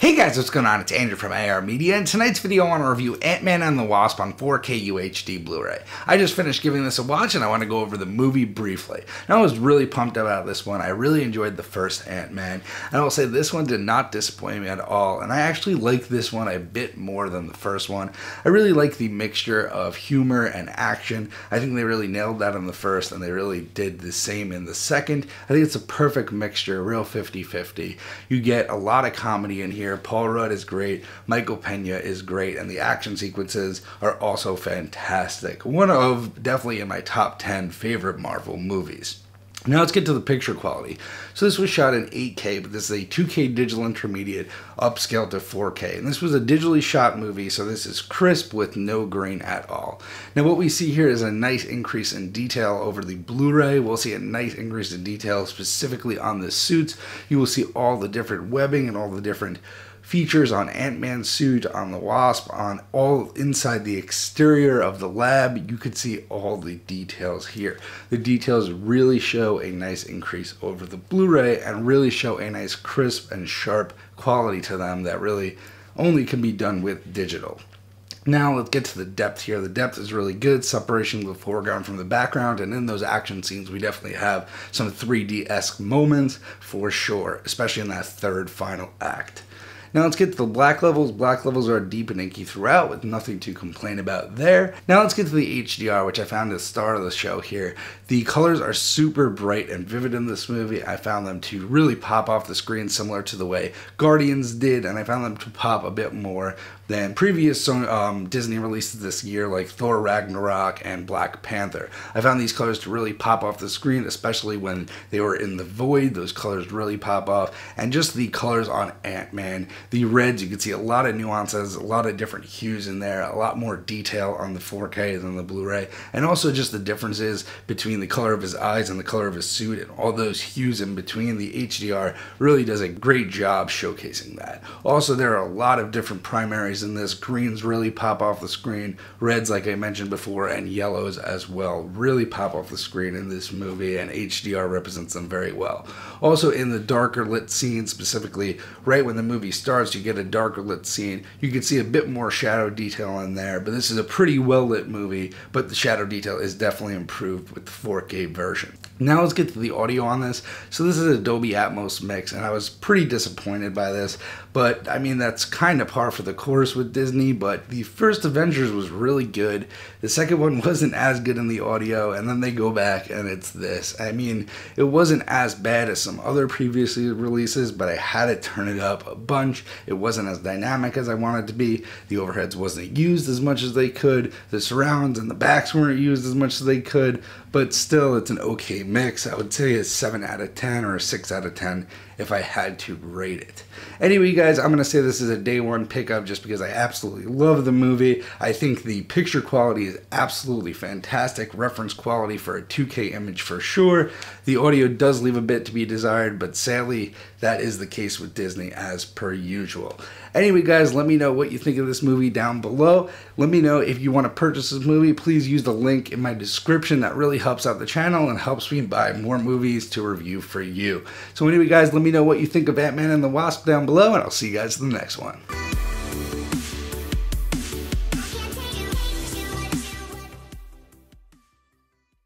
Hey guys, what's going on? It's Andrew from AR Media, and tonight's video I want to review Ant-Man and the Wasp on 4K UHD Blu-ray. I just finished giving this a watch and I want to go over the movie briefly. Now, I was really pumped about this one. I really enjoyed the first Ant-Man, and I will say this one did not disappoint me at all, and I actually like this one a bit more than the first one. I really like the mixture of humor and action. I think they really nailed that in the first, and they really did the same in the second. I think it's a perfect mixture, a real 50-50. You get a lot of comedy in here. Paul Rudd is great, Michael Pena is great, and the action sequences are also fantastic. One of definitely in my top 10 favorite Marvel movies. Now let's get to the picture quality. So this was shot in 8K, but this is a 2K digital intermediate upscaled to 4K. And this was a digitally shot movie, so this is crisp with no grain at all. Now what we see here is a nice increase in detail over the Blu-ray. We'll see a nice increase in detail specifically on the suits. You will see all the different webbing and all the different features on Ant-Man's suit, on the Wasp, on all inside the exterior of the lab. You could see all the details here. The details really show a nice increase over the Blu-ray and really show a nice crisp and sharp quality to them that really only can be done with digital. Now let's get to the depth here. The depth is really good, separation of the foreground from the background, and in those action scenes we definitely have some 3D-esque moments for sure, especially in that third final act. Now let's get to the black levels. Black levels are deep and inky throughout with nothing to complain about there. Now let's get to the HDR, which I found the star of the show here. The colors are super bright and vivid in this movie. I found them to really pop off the screen similar to the way Guardians did, and I found them to pop a bit more than previous Disney releases this year like Thor Ragnarok and Black Panther. I found these colors to really pop off the screen, especially when they were in the void. Those colors really pop off, and just the colors on Ant-Man. The reds, you can see a lot of nuances, a lot of different hues in there, a lot more detail on the 4K than the Blu-ray, and also just the differences between the color of his eyes and the color of his suit and all those hues in between. The HDR really does a great job showcasing that. Also, there are a lot of different primaries in this. Greens really pop off the screen, reds like I mentioned before, and yellows as well really pop off the screen in this movie, and HDR represents them very well. Also, in the darker lit scenes, specifically right when the movie starts, you get a darker lit scene. You can see a bit more shadow detail in there, but this is a pretty well lit movie, but the shadow detail is definitely improved with the 4K version. Now let's get to the audio on this. So this is a Dolby Atmos mix, and I was pretty disappointed by this, but I mean that's kind of par for the course with Disney. But the first Avengers was really good. The second one wasn't as good in the audio, and then they go back and it's this. I mean, it wasn't as bad as some other previous releases, but I had to turn it up a bunch. It wasn't as dynamic as I wanted it to be. The overheads wasn't used as much as they could. The surrounds and the backs weren't used as much as they could, but still it's an okay mix. I would say a 7 out of 10 or a 6 out of 10 if I had to rate it. Anyway, guys, I'm going to say this is a day one pickup just because I absolutely love the movie. I think the picture quality is absolutely fantastic. Reference quality for a 2K image for sure. The audio does leave a bit to be desired, but sadly, that is the case with Disney as per usual. Anyway, guys, let me know what you think of this movie down below. Let me know if you want to purchase this movie. Please use the link in my description. That really helps out the channel and helps me buy more movies to review for you. So anyway, guys, let me know what you think of Ant-Man and the Wasp down below, and I'll see you guys in the next one.